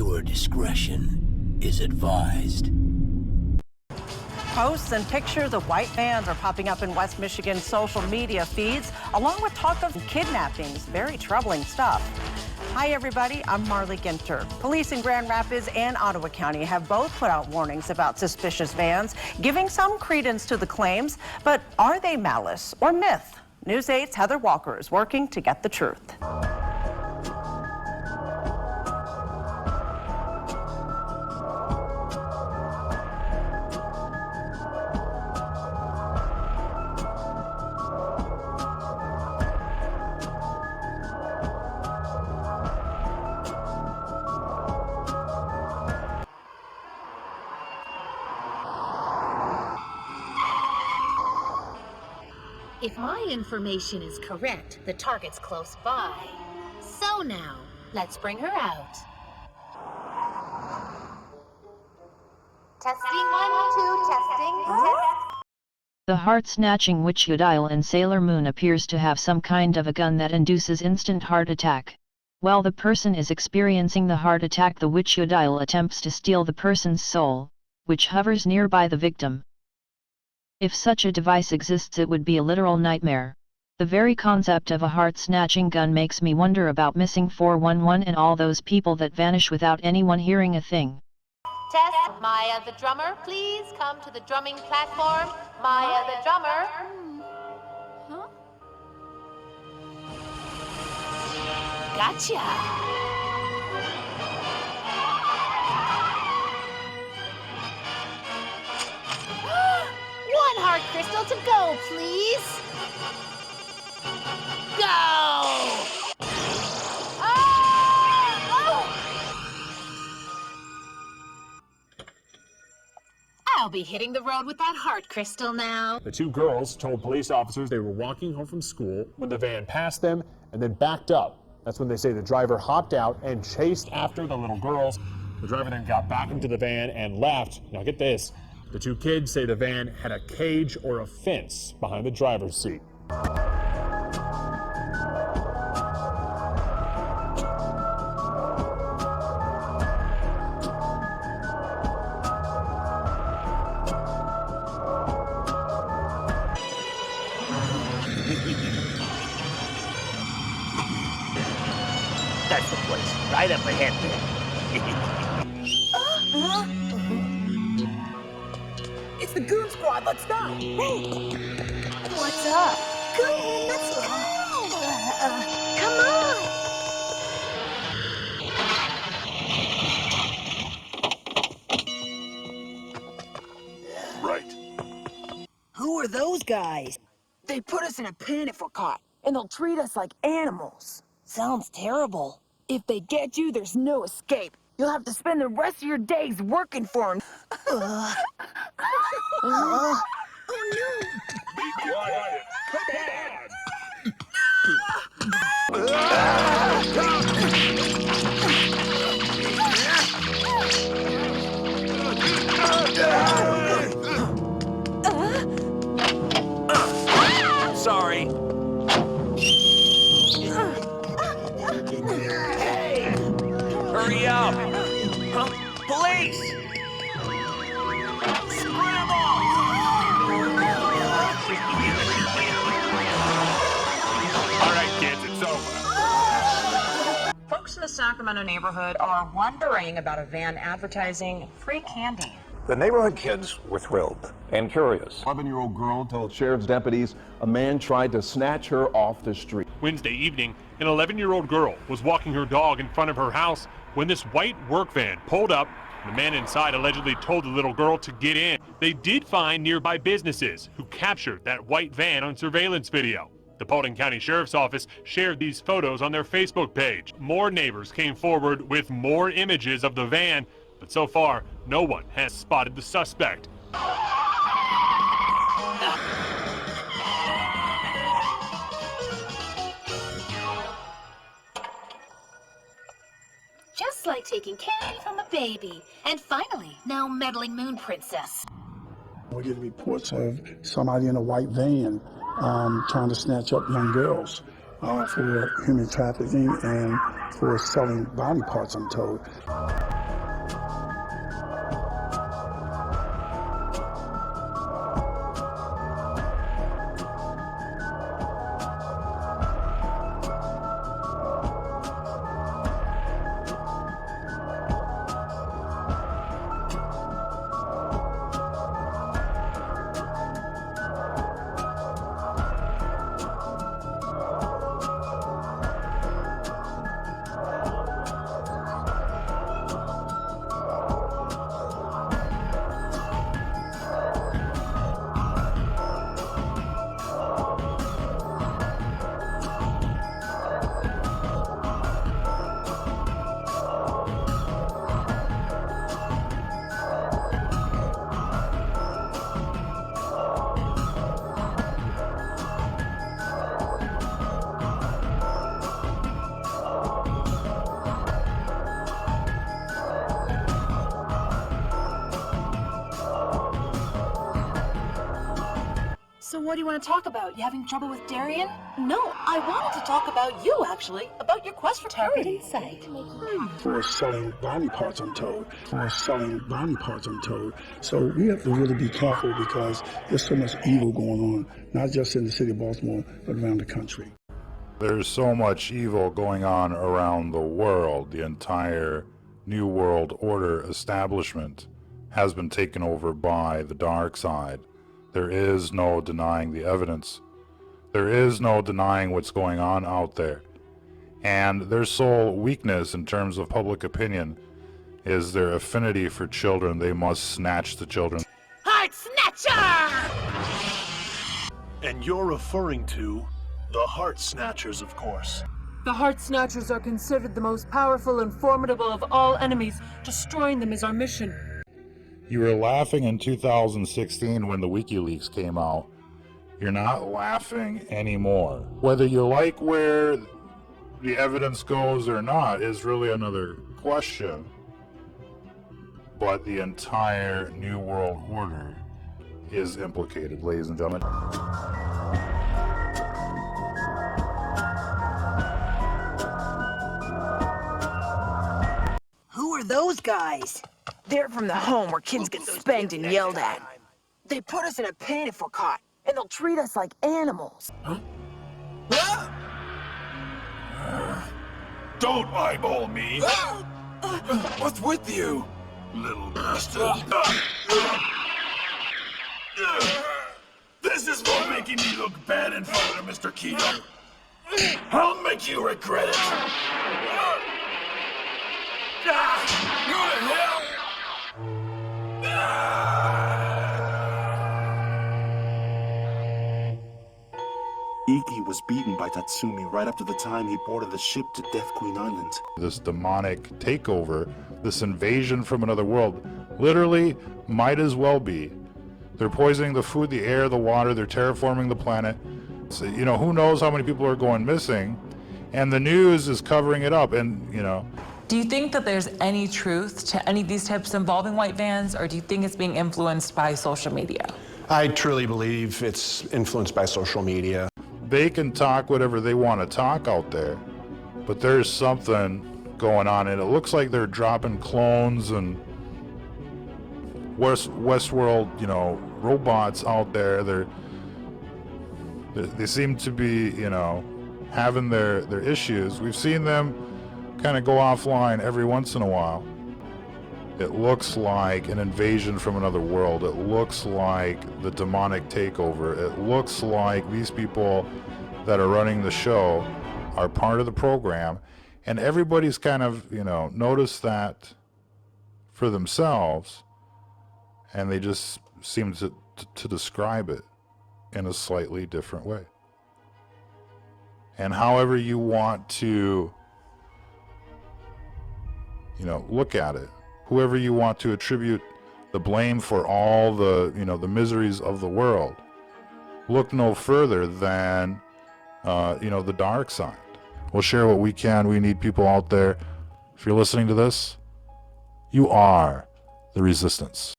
Viewer discretion is advised. Posts and pictures of white vans are popping up in West Michigan's social media feeds, along with talk of kidnappings. Very troubling stuff. Hi, everybody. I'm Marley Ginter. Police in Grand Rapids and Ottawa County have both put out warnings about suspicious vans, giving some credence to the claims. But are they malice or myth? News 8's Heather Walker is working to get the truth. If my information is correct, the target's close by. So now, let's bring her out. Testing 1, 2, testing. The heart-snatching witch-udile in Sailor Moon appears to have some kind of a gun that induces instant heart attack. While the person is experiencing the heart attack, the witch-udile attempts to steal the person's soul, which hovers nearby the victim. If such a device exists, it would be a literal nightmare. The very concept of a heart-snatching gun makes me wonder about missing 411 and all those people that vanish without anyone hearing a thing. Test. Maya the drummer, please come to the drumming platform. Maya the drummer. Huh? Gotcha. One heart crystal to go, please. Go! I'll be hitting the road with that heart crystal now. The two girls told police officers they were walking home from school when the van passed them and then backed up. That's when they say the driver hopped out and chased after the little girls. The driver then got back into the van and left. Now get this. The two kids say the van had a cage or a fence behind the driver's seat. That's the place, right up ahead there. It's the Goon Squad, let's go! Hey! What's up? Goon, let's go! Come on! Right. Who are those guys? They put us in a pen if we're caught, and they'll treat us like animals. Sounds terrible. If they get you, there's no escape. You'll have to spend the rest of your days working for them. Oh, no. Be quiet! Come on! Sorry. Hey! Hurry up! Police! Scramble! All right, kids, it's over. Folks in the Sacramento neighborhood are wondering about a van advertising free candy. The neighborhood kids were thrilled and curious. 11-year-old girl told sheriff's deputies a man tried to snatch her off the street. Wednesday evening, an 11-year-old girl was walking her dog in front of her house when this white work van pulled up. The man inside allegedly told the little girl to get in. They did find nearby businesses who captured that white van on surveillance video. The Paulding County Sheriff's Office shared these photos on their Facebook page. More neighbors came forward with more images of the van, but so far, no one has spotted the suspect. Just like taking candy from a baby. And finally, no meddling moon princess. We get reports of somebody in a white van trying to snatch up young girls for human trafficking and for selling body parts, I'm told. what do you want to talk about? You having trouble with Darian? No, I wanted to talk about you, actually. About your quest for targeting site. For selling body parts, I'm told. For selling body parts, I'm told. So we have to really be careful because there's so much evil going on, not just in the city of Baltimore, but around the country. There's so much evil going on around the world. The entire New World Order establishment has been taken over by the dark side. There is no denying the evidence. There is no denying what's going on out there. And their sole weakness in terms of public opinion is their affinity for children. They must snatch the children. Heart Snatcher! And you're referring to the Heart Snatchers, of course. The Heart Snatchers are considered the most powerful and formidable of all enemies. Destroying them is our mission. You were laughing in 2016 when the WikiLeaks came out. You're not laughing anymore. Whether you like where the evidence goes or not is really another question. But the entire New World Order is implicated, ladies and gentlemen. Who are those guys? They're from the home where kids get spanked and yelled at. They put us in a pen if we're caught, and they'll treat us like animals. Huh? Don't eyeball me! What's with you, little bastard? This is for making me look bad in front of Mr. Keto. I'll make you regret it. Iki was beaten by Tatsumi right up to the time he boarded the ship to Death Queen Island. This demonic takeover, this invasion from another world, literally might as well be. They're poisoning the food, the air, the water, they're terraforming the planet. So, you know, who knows how many people are going missing, and the news is covering it up, and, you know. Do you think that there's any truth to any of these tips involving white vans, or do you think it's being influenced by social media? I truly believe it's influenced by social media. They can talk whatever they want to talk out there, but there's something going on, and it looks like they're dropping clones and Westworld, you know, robots out there. They seem to be, you know, having their issues. We've seen them kind of go offline every once in a while. It looks like an invasion from another world. It looks like the demonic takeover. It looks like these people that are running the show are part of the program, and everybody's kind of, you know, noticed that for themselves, and they just seem to describe it in a slightly different way. And however you want to, you know, look at it, whoever you want to attribute the blame for all the, you know, the miseries of the world, look no further than, you know, the dark side. We'll share what we can. We need people out there. If you're listening to this, you are the resistance.